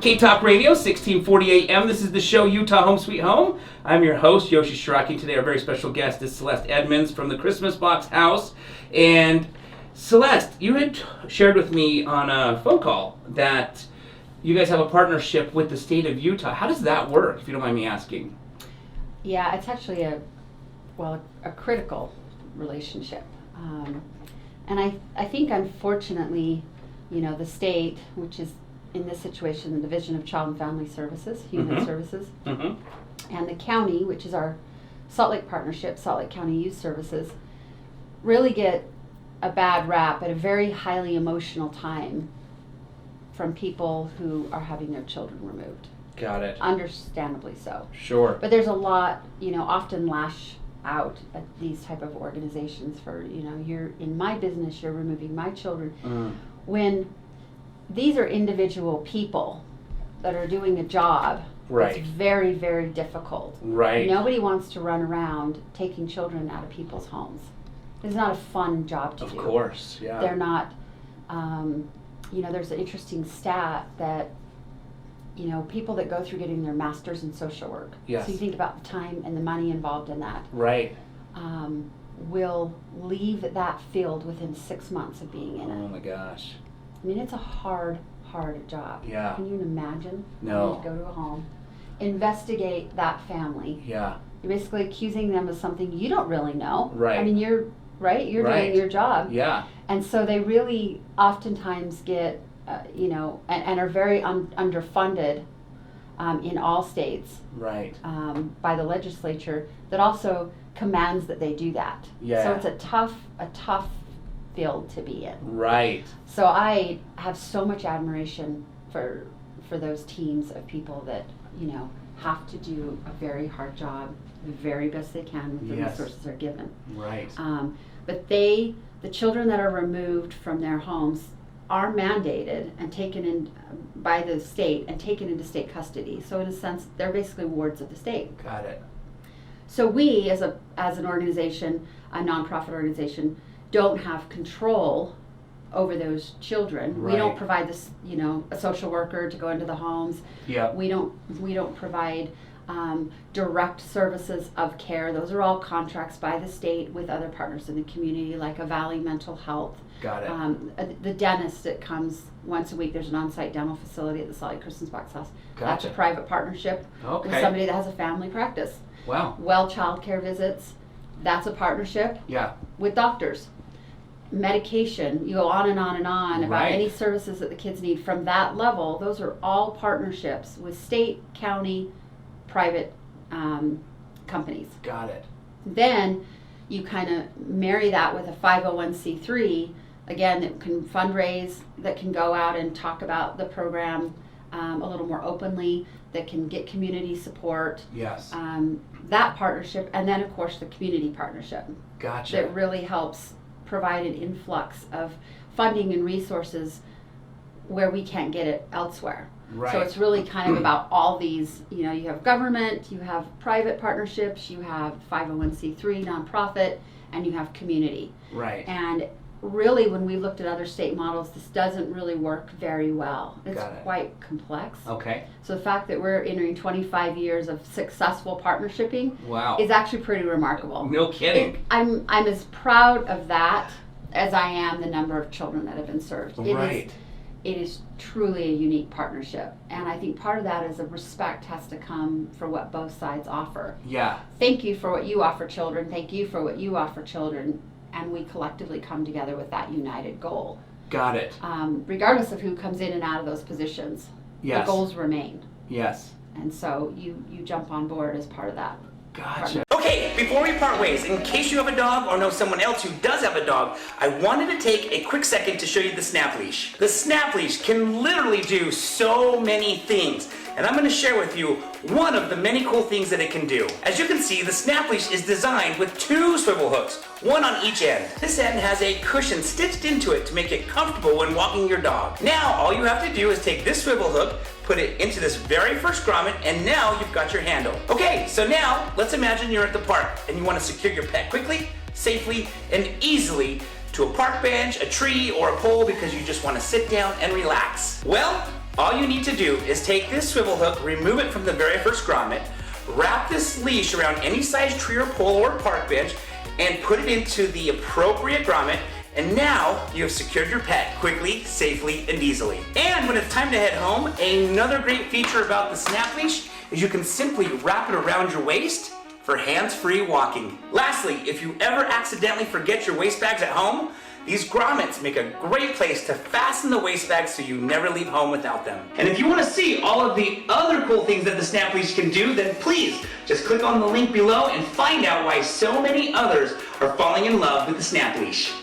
K-Talk Radio, 1640 AM. This is the show Utah Home Sweet Home. I'm your host, Yoshi Shiraki. Today our very special guest is Celeste Edmonds from the Christmas Box House. And Celeste, you had shared with me on a phone call that you guys have a partnership with the state of Utah. How does that work, if you don't mind me asking? Yeah, it's actually a critical relationship. And I think unfortunately, the state, which is in this situation the Division of Child and Family Services, Human Services, and the county, which is our Salt Lake partnership, Salt Lake County Youth Services, really get a bad rap at a very highly emotional time from people who are having their children removed. Got it. Understandably so. Sure. But there's a lot, often lash out at these type of organizations for, you're in my business, you're removing my children. When these are individual people that are doing a job that's very, very difficult. Right. Nobody wants to run around taking children out of people's homes. It's not a fun job to do. Of course, yeah. They're not, there's an interesting stat that, people that go through getting their master's in social work. Yes. So you think about the time and the money involved in that. Right. Will leave that field within 6 months of being in it. Oh my gosh. I mean, it's a hard job. Yeah. Can you imagine? No. You go to a home, investigate that family. Yeah. You're basically accusing them of something you don't really know. Right. I mean, you're doing your job. Yeah. And so they really oftentimes get, and are very underfunded in all states. Right. By the legislature that also commands that they do that. Yeah. So it's a tough field to be in. Right. So I have so much admiration for those teams of people that, have to do a very hard job, the very best they can with the resources they're given. Right. But the children that are removed from their homes are mandated and taken in by the state and taken into state custody. So in a sense, they're basically wards of the state. Got it. So we, as an organization, a nonprofit organization, don't have control over those children. Right. We don't provide this, a social worker to go into the homes. Yeah. We don't provide direct services of care. Those are all contracts by the state with other partners in the community, like a Valley Mental Health. Got it. The dentist that comes once a week. There's an on-site dental facility at the Salt Lake Christmas Box House. Gotcha. That's a private partnership with somebody that has a family practice. Wow. Well child care visits. That's a partnership. Yeah. With doctors. Medication, you go on and on and on about any services that the kids need from that level. Those are all partnerships with state, county, private companies. Got it. Then you kind of marry that with a 501c3, again, that can fundraise, that can go out and talk about the program a little more openly, that can get community support. Yes. That partnership, and then of course the community partnership. Gotcha. That really helps provide an influx of funding and resources where we can't get it elsewhere. Right. So it's really kind of about all these, you have government, you have private partnerships, you have 501c3 nonprofit, and you have community. Right. And really when we looked at other state models, this doesn't really work very well. It's quite complex. Okay. So the fact that we're entering 25 years of successful partnershiping is actually pretty remarkable. No kidding. I'm as proud of that as I am the number of children that have been served. It is truly a unique partnership. And I think part of that is a respect has to come for what both sides offer. Yeah. Thank you for what you offer children. Thank you for what you offer children. And we collectively come together with that united goal. Got it. Regardless of who comes in and out of those positions, the goals remain. Yes. And so you jump on board as part of that. Gotcha. Okay, before we part ways, in case you have a dog or know someone else who does have a dog, I wanted to take a quick second to show you the Snap Leash. The Snap Leash can literally do so many things, and I'm going to share with you one of the many cool things that it can do. As you can see, the Snap Leash is designed with 2 swivel hooks, one on each end. This end has a cushion stitched into it to make it comfortable when walking your dog. Now, all you have to do is take this swivel hook, put it into this very first grommet, and now you've got your handle. Okay, so now let's imagine you're at the park and you want to secure your pet quickly, safely, and easily to a park bench, a tree, or a pole because you just want to sit down and relax. Well, All you need to do is take this swivel hook, remove it from the very first grommet, wrap this leash around any size tree or pole or park bench, and put it into the appropriate grommet, and now you have secured your pet quickly, safely, and easily. And when it's time to head home, another great feature about the snap leash is you can simply wrap it around your waist for hands-free walking. Lastly, if you ever accidentally forget your waist bags at home, these grommets make a great place to fasten the waist bags so you never leave home without them. And if you want to see all of the other cool things that the snap leash can do, then please just click on the link below and find out why so many others are falling in love with the snap leash.